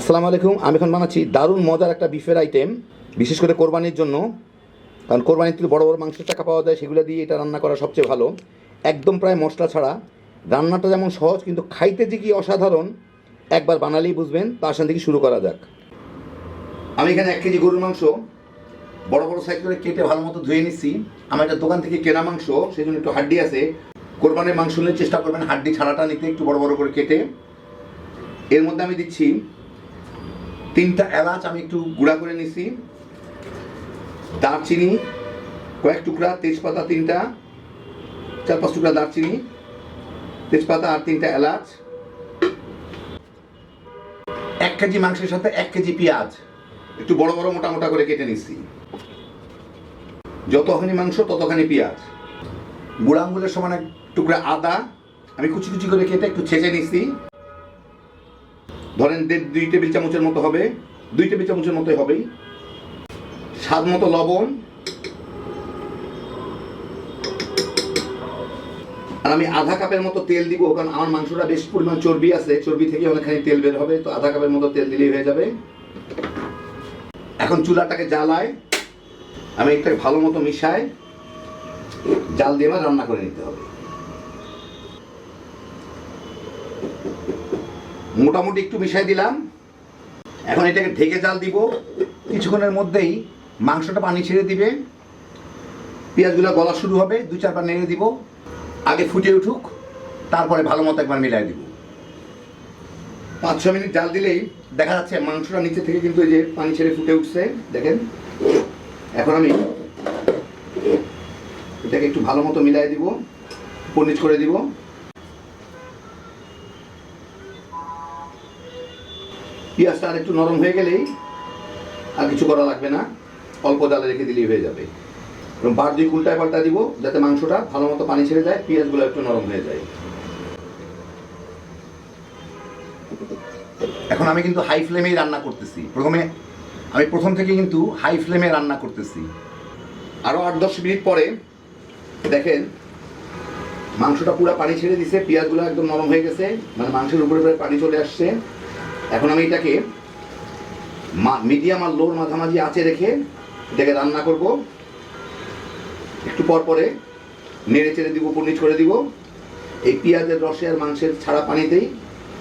আসসালামু আলাইকুম। আমি এখন বানাচ্ছি দারুণ মজার একটা বিফের আইটেম, বিশেষ করে কোরবানির জন্য। কারণ কোরবানির থেকে বড় বড় মাংসের টাকা পাওয়া যায়, সেগুলো দিয়ে এটা রান্না করা সবচেয়ে ভালো। একদম প্রায় মশলা ছাড়া। রান্নাটা যেমন সহজ, কিন্তু খাইতে যে কি অসাধারণ, একবার বানালেই বুঝবেন। তার সাথে থেকে শুরু করা যাক। আমি এখানে 1 কেজি গরুর মাংস বড় বড় সাইজ করে কেটে ভালো মতো ধুয়ে নিচ্ছি। আমার একটা দোকান থেকে কেনা মাংস, সেই জন্য একটু হাড্ডি আছে। কোরবানির মাংস নিয়ে চেষ্টা করবেন হাড্ডি ছাড়াটা নিতে, একটু বড় বড় করে কেটে। এর মধ্যে আমি দিচ্ছি 3টা এলাচ, আমি একটু গুঁড়া করে নিছি, দারচিনি কয়েক টুকরা, তেজপাতা 3টা, 4-5 টুকরা দারচিনি, তেজপাতা আর 3টা এলাচ। 1 কেজি মাংসের সাথে 1 কেজি পেঁয়াজ একটু বড় বড় মোটা মোটা করে কেটে নিচ্ছি। যতখানি মাংস ততখানি পেঁয়াজ। বুড়া আঙ্গুলের সমান এক টুকরা আদা আমি কুচি কুচি করে কেটে একটু ছেঁচে নিচ্ছি। ধরেন 2 টেবিল চামচের মতো হবে, 2 টেবিল চামচের মতোই হবেই। স্বাদ মতো লবণ। আর আমি আধা কাপের মতো তেল দিব, কারণ আমার মাংসটা বেশ পরিমাণ চর্বি আছে, চর্বি থেকে অনেকখানি তেল বের হবে, তো আধা কাপের মতো তেল দিলেই হয়ে যাবে। এখন চুলাটাকে জ্বালায়, আমি এটাকে ভালো মতো মিশাই, জাল দিয়ে রান্না করে নিতে হবে। মোটামুটি একটু মিশাই দিলাম। এখন এটাকে ঢেকে জাল দিব। কিছুক্ষণের মধ্যেই মাংসটা পানি ছেড়ে দিবে, পেঁয়াজগুলো গলা শুরু হবে, 2-4 বার নেড়ে দিব। আগে ফুটে উঠুক, তারপরে ভালো মতো একবার মিলাই দিব। 5-6 মিনিট জাল দিলেই দেখা যাচ্ছে মাংসটা নিচে থেকে কিন্তু এই যে পানি ছেড়ে ফুটে উঠছে, দেখেন। এখন আমি এটাকে একটু ভালো মতো মিলাই দিব, পনিচ করে দিব। পেঁয়াজটা আর একটু নরম হয়ে গেলেই আর কিছু করা লাগবে না, অল্প জালে রেখে দিলেই হয়ে যাবে। বার 2 উল্টায় পাল্টা দিব, যাতে মাংসটা ভালো মতো পানি ছেড়ে যায়, পেঁয়াজগুলো একটু নরম হয়ে যায়। এখন আমি কিন্তু হাই ফ্লেমেই রান্না করতেছি। আমি প্রথম থেকে কিন্তু হাই ফ্লেমে রান্না করতেছি। আরও 8-10 মিনিট পরে দেখেন মাংসটা পুরো পানি ছেড়ে দিছে, পেঁয়াজগুলো একদম নরম হয়ে গেছে, মানে মাংসের উপরে প্রায় পানি চলে আসছে। এখন আমি এটাকে মিডিয়াম আর লোর মাঝামাঝি আঁচে রেখে এটাকে রান্না করব। একটু পর পরে নেড়ে চেড়ে দিব, পনিচ করে দিব। এই পেঁয়াজের রসে আর মাংসের ছাড়া পানিতেই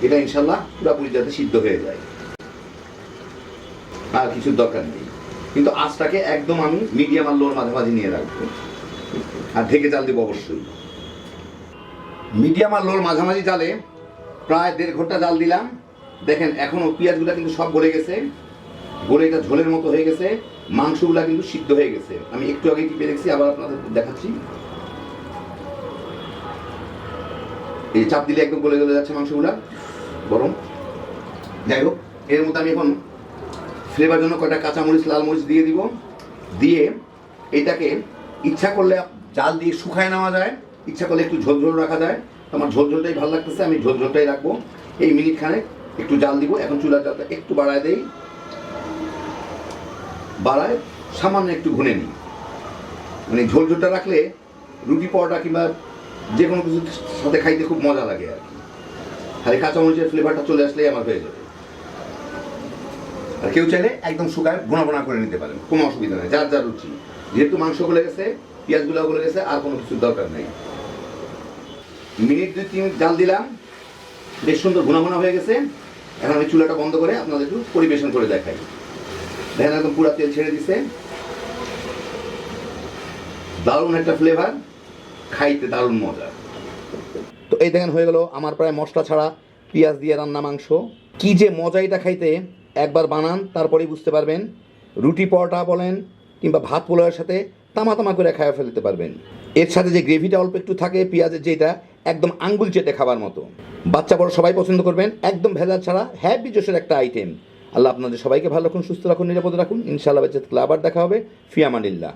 এটা ইনশাল্লাহ পুরোপুরি যাতে সিদ্ধ হয়ে যায়, আর কিছুর দরকার নেই। কিন্তু আঁচটাকে একদম আমি মিডিয়াম আর লোর মাঝামাঝি নিয়ে রাখবো, আর ঢেকে জাল দিব অবশ্যই। মিডিয়াম আর লোর মাঝামাঝি জালে প্রায় 1.5 ঘন্টা জাল দিলাম। দেখেন এখনো পেঁয়াজগুলো কিন্তু সব গলে গেছে, গলে এটা ঝোলের মতো হয়ে গেছে। মাংসগুলা কিন্তু সিদ্ধ হয়ে গেছে। আমি একটু আগে টিপে দেখছি, আবার আপনাদের দেখাচ্ছি। এই চাপ দিলে একদম গলে গলে যাচ্ছে মাংসগুলা, গরম। যাই হোক, এর মধ্যে আমি এখন ফ্লেভার জন্য কয়টা কাঁচামরিচ, লাল মরিচ দিয়ে দিব। দিয়ে এটাকে ইচ্ছা করলে জাল দিয়ে শুকায় নেওয়া যায়, ইচ্ছা করলে একটু ঝোল ঝোল রাখা যায়। আমার ঝোল ঝোলটাই ভালো লাগতেছে, আমি ঝোল ঝোলটাই রাখবো। এই মিনিট খানেক একটু জাল দিব। এখন চুলার জালটা একটু বাড়ায় দেই, বাড়ায় সামান্য একটু ভুনে নিই। মানে ঝোল ঝোলটা রাখলে রুটি পরোটা কিংবা যে কোনো কিছুর সাথে খাইতে খুব মজা লাগে আর কি। খালি কাঁচামরিচের ফ্লেভারটা চলে আসলেই আমার হয়ে যাবে। আর কেউ চাইলে একদম শুকায় বোনা বোনা করে নিতে পারেন, কোনো অসুবিধা নেই, যার যার রুচি। যেহেতু মাংস গলে গেছে, পেঁয়াজগুলো গলে গেছে, আর কোনো কিছুর দরকার নেই। মিনিট 2-3 জাল দিলাম, বেশ সুন্দর ভুনা ভুনা হয়ে গেছে। এখন আমি চুলাটা বন্ধ করে আপনাদের একটু পরিবেশন করে দেখাই। দেখেন একদম পুরো তেল ছেড়ে দিছে, দারুণ একটা ফ্লেভার, খাইতে দারুণ মজা। তো এই দেখেন হয়ে গেল আমার প্রায় মশলা ছাড়া পেঁয়াজ দিয়ে রান্না মাংস। কি যে মজা এটা খাইতে, একবার বানান তারপরেই বুঝতে পারবেন। রুটি পরোটা বলেন কিংবা ভাত পোলাওয়ের সাথে তামা তামা করে খাওয়া ফেলতে পারবেন। এর সাথে যে গ্রেভিটা অল্প একটু থাকে পেঁয়াজের, যেটা একদম আঙ্গুল চেটে খাবার মতো। বাচ্চা বড় সবাই পছন্দ করবেন, একদম ভেজাল ছাড়া হ্যাপি জোশের একটা আইটেম। আল্লাহ আপনাদের সবাইকে ভালো রাখুন, সুস্থ রাখুন, নিরাপদে রাখুন। ইনশাআল্লাহ বেঁচে থাকলে আবার দেখা হবে। ফি আমানিল্লাহ।